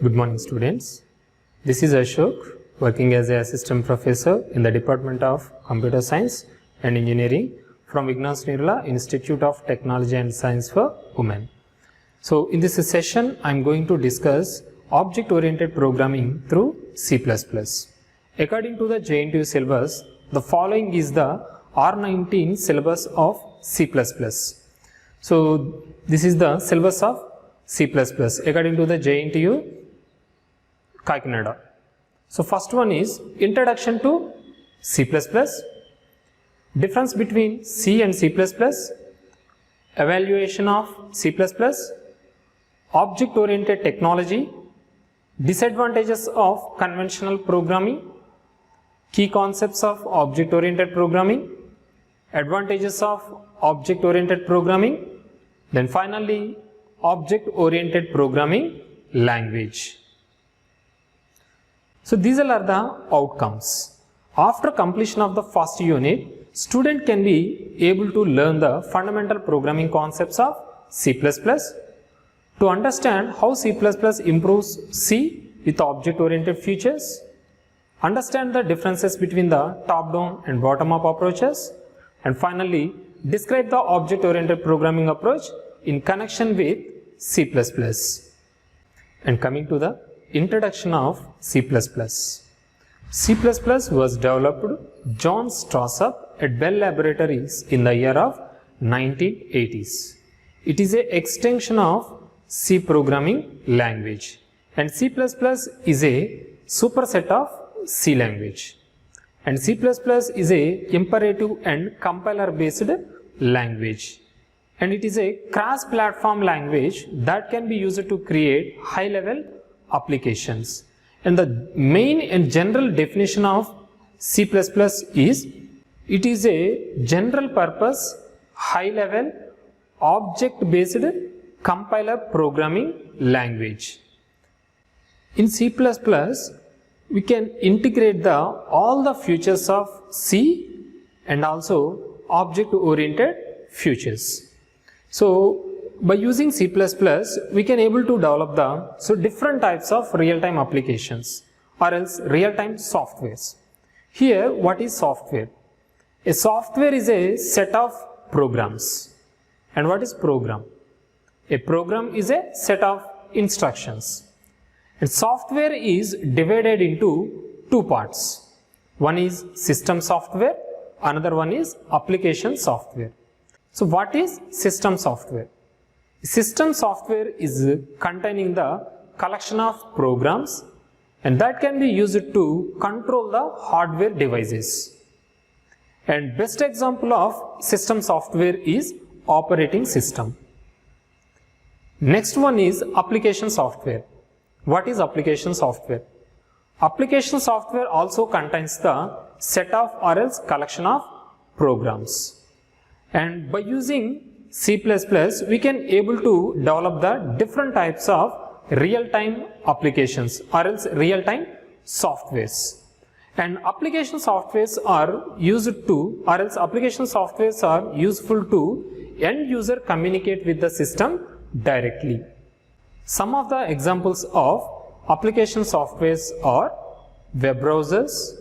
Good morning, students. This is Ashok, working as an assistant professor in the Department of Computer Science and Engineering from Ignas Nirla Institute of Technology and Science for Women. So, in this session, I am going to discuss object-oriented programming through C++. According to the JNTU syllabus, the following is the R19 syllabus of C++. So, this is the syllabus of C++ according to the JNTU Kakinada. So, first one is Introduction to C++, difference between C and C++, evaluation of C++, object-oriented technology, disadvantages of conventional programming, key concepts of object-oriented programming, advantages of object-oriented programming, then finally object-oriented programming language. So these are the outcomes. After completion of the first unit, student can be able to learn the fundamental programming concepts of C++, to understand how C++ improves C with object-oriented features, understand the differences between the top-down and bottom-up approaches, and finally describe the object-oriented programming approach in connection with C++. And coming to the introduction of C++. C++ was developed John Straussup at Bell Laboratories in the year of 1980s. It is an extension of C programming language, and C++ is a superset of C language, and C++ is a imperative and compiler based language, and it is a cross-platform language that can be used to create high-level applications. And the main and general definition of C++ is it is a general purpose, high-level, object-based compiler programming language. In C++, we can integrate all the features of C and also object-oriented features. So, by using C++, we can able to develop different types of real-time applications or else real-time softwares. Here, what is software? A software is a set of programs. And what is program? A program is a set of instructions. And software is divided into two parts. One is system software, another one is application software. So what is system software? System software is containing the collection of programs, and that can be used to control the hardware devices. And best example of system software is operating system. Next one is application software. What is application software? Application software also contains the set of or else collection of programs. And by using C++, we can able to develop the different types of real-time applications or else real-time softwares. And application softwares are used to or else application softwares are useful to end user communicate with the system directly. Some of the examples of application softwares are web browsers,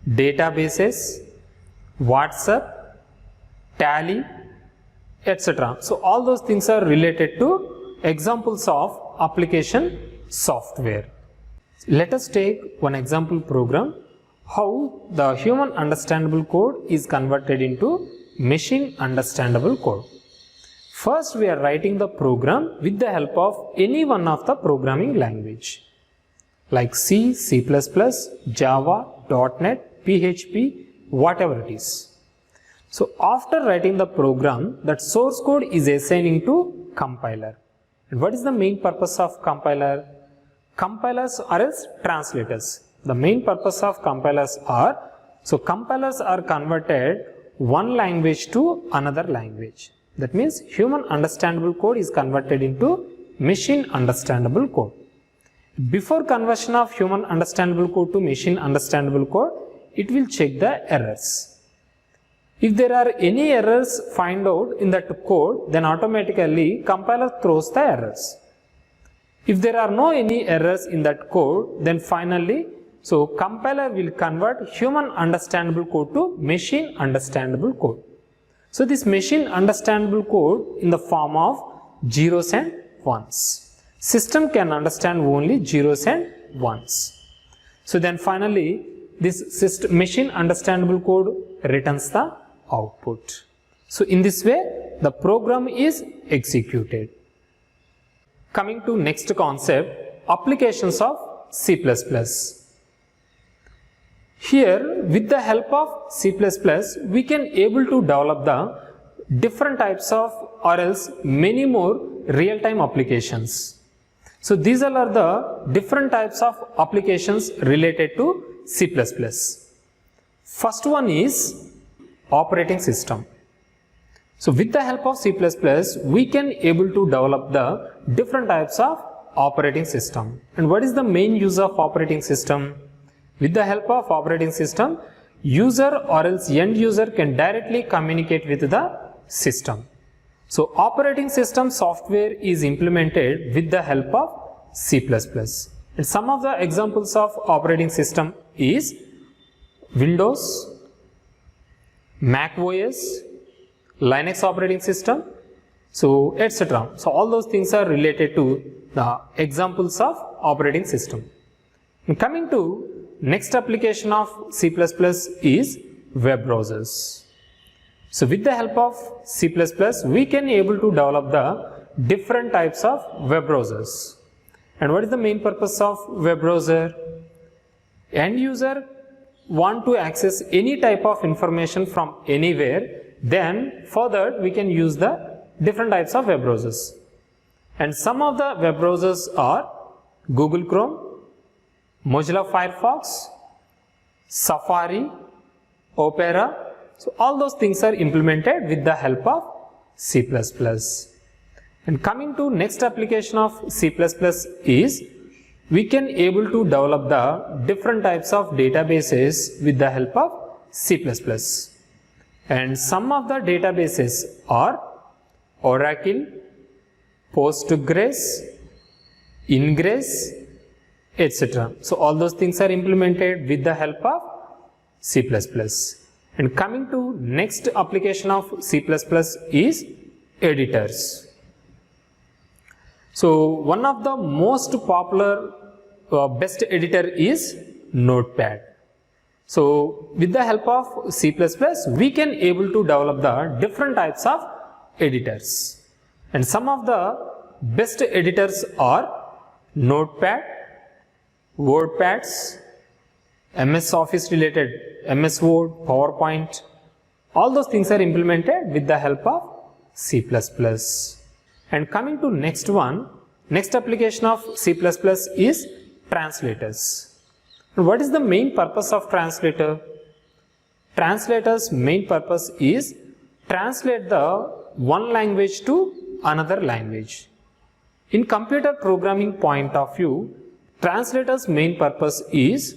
databases, WhatsApp, Tally, etc. So all those things are related to examples of application software. Let us take one example program, how the human understandable code is converted into machine understandable code. First, we are writing the program with the help of any one of the programming language like C, C++, Java, .NET, PHP, whatever it is. So after writing the program, that source code is assigned to compiler. And what is the main purpose of compiler? Compilers are else translators. The main purpose of compilers are, so compilers are converted one language to another language. That means human understandable code is converted into machine understandable code. Before conversion of human understandable code to machine understandable code, it will check the errors. If there are any errors find out in that code, then automatically compiler throws the errors. If there are no any errors in that code, then finally, so compiler will convert human understandable code to machine understandable code. So this machine understandable code in the form of zeros and ones. System can understand only zeros and ones. So then finally, this machine understandable code returns the output. So in this way, the program is executed. Coming to next concept, applications of C++. Here, with the help of C++, we can able to develop the different types of or else many more real-time applications. So these are the different types of applications related to C++. First one is operating system. So with the help of C++, we can able to develop the different types of operating system. And what is the main use of operating system? With the help of operating system, user or else end user can directly communicate with the system. So operating system software is implemented with the help of C++. And some of the examples of operating system is Windows, Mac OS, Linux operating system, so etc. So all those things are related to the examples of operating system. And coming to next application of C++ is web browsers. So with the help of C++, we can able to develop the different types of web browsers. And what is the main purpose of web browser? End user want to access any type of information from anywhere, then for that we can use the different types of web browsers. And some of the web browsers are Google Chrome, Mozilla Firefox, Safari, Opera. So all those things are implemented with the help of C++. And coming to next application of C++ is we can able to develop the different types of databases with the help of C++. And some of the databases are Oracle, Postgres, Ingress, etc. So all those things are implemented with the help of C++. And coming to next application of C++ is editors. So one of the most popular best editor is Notepad. So with the help of C++, we can able to develop the different types of editors. And some of the best editors are Notepad, WordPads, MS Office related, MS Word, PowerPoint. All those things are implemented with the help of C++. And coming to next one, next application of C++ is translators. And what is the main purpose of translator? Translator's main purpose is translate the one language to another language. In computer programming point of view, translator's main purpose is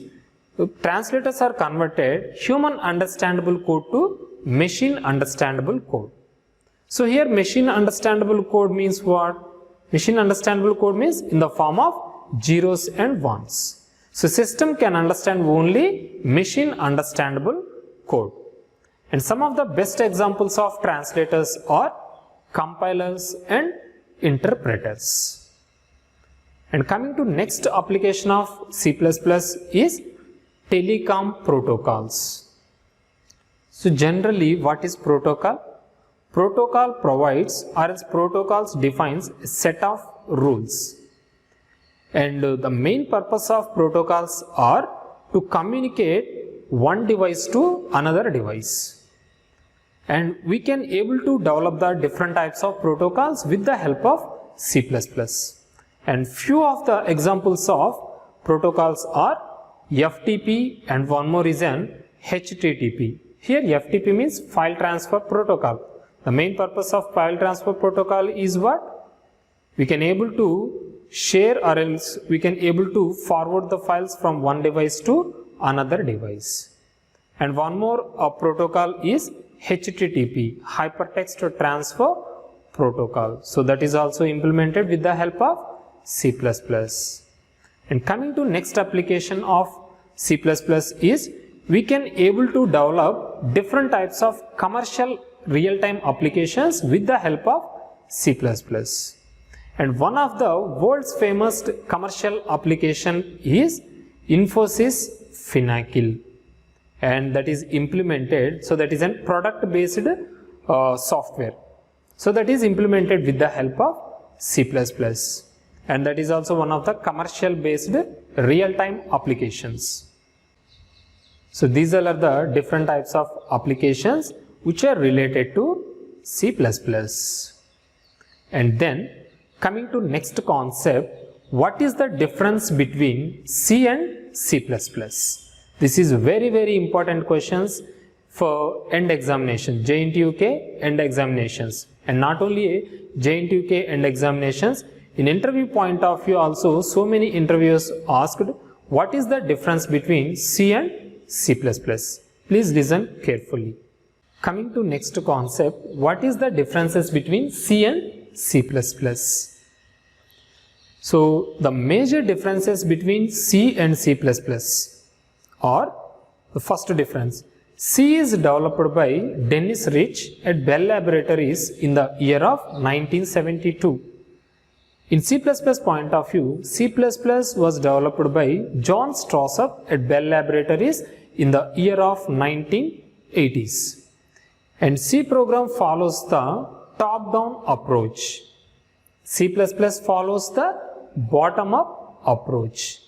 translators are converted human understandable code to machine understandable code. So here machine understandable code means what? Machine understandable code means in the form of zeros and ones. So system can understand only machine understandable code. And some of the best examples of translators are compilers and interpreters. And coming to next application of C++ is telecom protocols. So generally what is protocol? Protocol provides or else protocols defines a set of rules. And the main purpose of protocols are to communicate one device to another device. And we can able to develop the different types of protocols with the help of C++. And few of the examples of protocols are FTP and one more is an HTTP. Here FTP means file transfer protocol. The main purpose of file transfer protocol is what? We can able to share or else we can able to forward the files from one device to another device. And one more protocol is HTTP, Hypertext Transfer Protocol. So that is also implemented with the help of C++. And coming to next application of C++ is we can able to develop different types of commercial real-time applications with the help of C++. And one of the world's famous commercial application is Infosys Finacle, and that is implemented, so that is a product based software, so that is implemented with the help of C++, and that is also one of the commercial based real-time applications. So these are the different types of applications which are related to C++. And then coming to next concept, what is the difference between C and C++? This is very important questions for end examination, JNTUK end examinations, and not only JNTUK end examinations, in interview point of view also so many interviewers asked what is the difference between C and C++. Please listen carefully. Coming to next concept, what is the differences between C and C++? So the major differences between C and C++ are, the first difference, C is developed by Dennis Rich at Bell Laboratories in the year of 1972. In C++ point of view, C++ was developed by John Strossap at Bell Laboratories in the year of 1980s. And C program follows the top-down approach. C++ follows the bottom-up approach.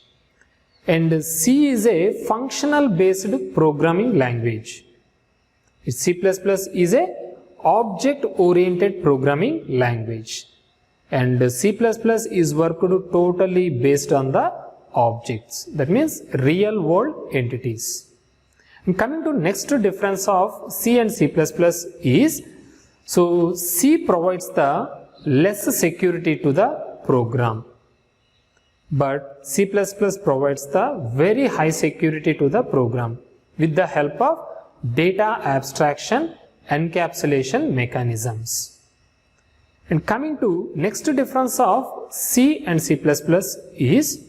And C is a functional based programming language. C++ is a object oriented programming language. And C++ is worked totally based on the objects. That means real world entities. And coming to next difference of C and C++ is, so C provides the less security to the program, but C++ provides the very high security to the program with the help of data abstraction encapsulation mechanisms. And coming to next difference of C and C++ is,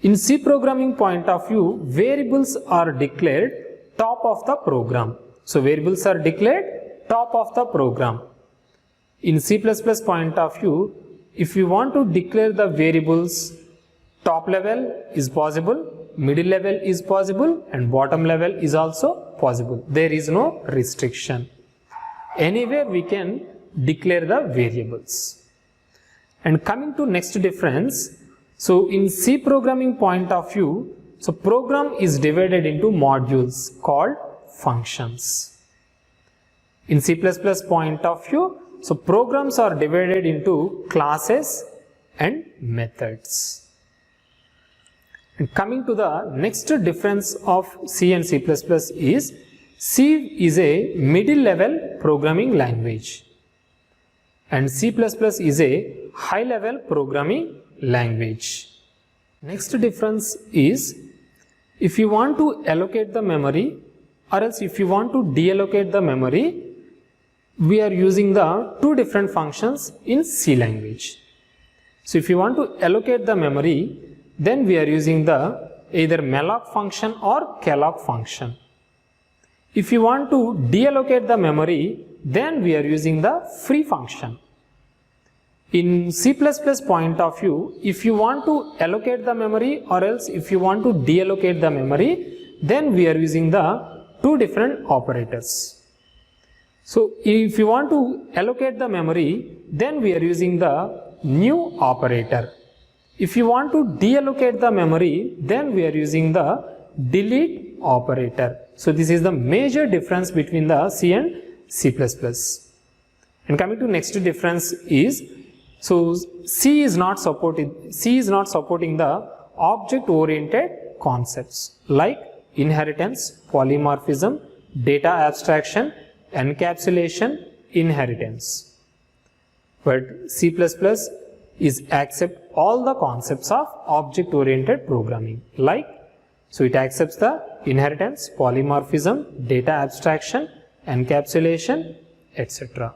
in C programming point of view, variables are declared top of the program. So variables are declared top of the program. In C++ point of view, if you want to declare the variables, top level is possible, middle level is possible, and bottom level is also possible. There is no restriction. Anywhere we can declare the variables. And coming to next difference, so in C programming point of view, so program is divided into modules called functions. In C++ point of view, so programs are divided into classes and methods. And coming to the next difference of C and C++ is, C is a middle level programming language and C++ is a high level programming language. Next difference is, if you want to allocate the memory or else if you want to deallocate the memory, we are using the two different functions in C language. So if you want to allocate the memory, then we are using the either malloc function or calloc function. If you want to deallocate the memory, then we are using the free function. In C++ point of view, if you want to allocate the memory or else if you want to deallocate the memory, then we are using the two different operators. So if you want to allocate the memory, then we are using the new operator. If you want to deallocate the memory, then we are using the delete operator. So this is the major difference between the C and C++. And coming to next difference is, so C is not supporting the object oriented concepts like inheritance, polymorphism, data abstraction, encapsulation, inheritance. But C++ is accept all the concepts of object oriented programming, like, so it accepts the inheritance, polymorphism, data abstraction, encapsulation, etc.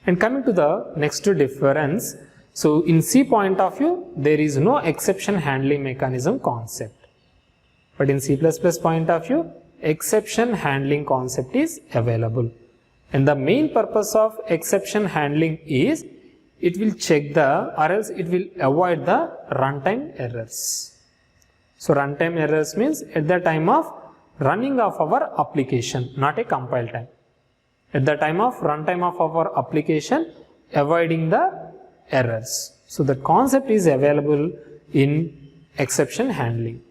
And coming to the next difference, So in C point of view, there is no exception handling mechanism concept. But in C++ point of view, exception handling concept is available. And the main purpose of exception handling is it will check or else it will avoid the runtime errors. So runtime errors means at the time of running of our application, not a compile time. At the time of runtime of our application, avoiding the errors. So the concept is available in exception handling.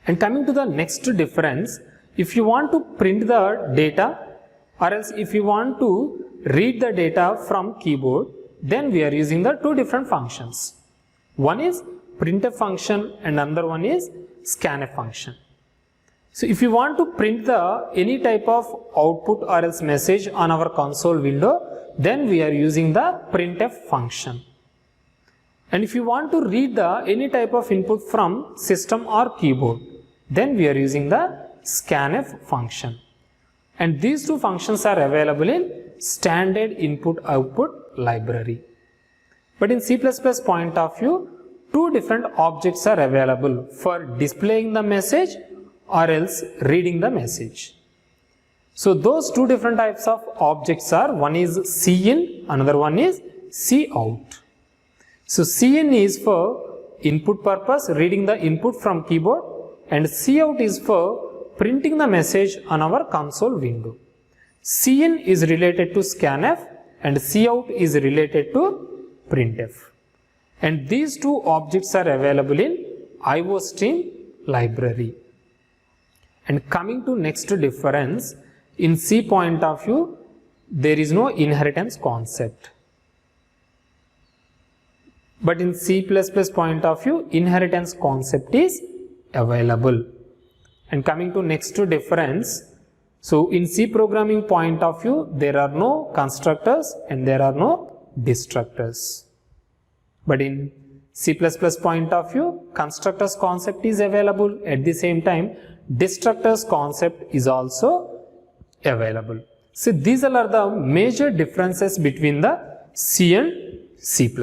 And coming to the next difference, if you want to print the data or else if you want to read the data from keyboard, then we are using the two different functions. One is printf function and another one is scanf function. So if you want to print any type of output or else message on our console window, then we are using the printf function. And if you want to read any type of input from system or keyboard, then we are using the scanf function. And these two functions are available in standard input-output library. But in C++ point of view, two different objects are available for displaying the message or else reading the message. So those two different types of objects are, one is cin, another one is cout. So cin is for input purpose, reading the input from keyboard, and cout is for printing the message on our console window. Cin is related to scanf and cout is related to printf. And these two objects are available in iostream library. And coming to next difference, in C point of view, there is no inheritance concept. But in C++ point of view, inheritance concept is available. And coming to next difference, so in C programming point of view, there are no constructors and there are no destructors. But in C++ point of view, constructors concept is available. At the same time, destructors concept is also available. So these are the major differences between the C and C++.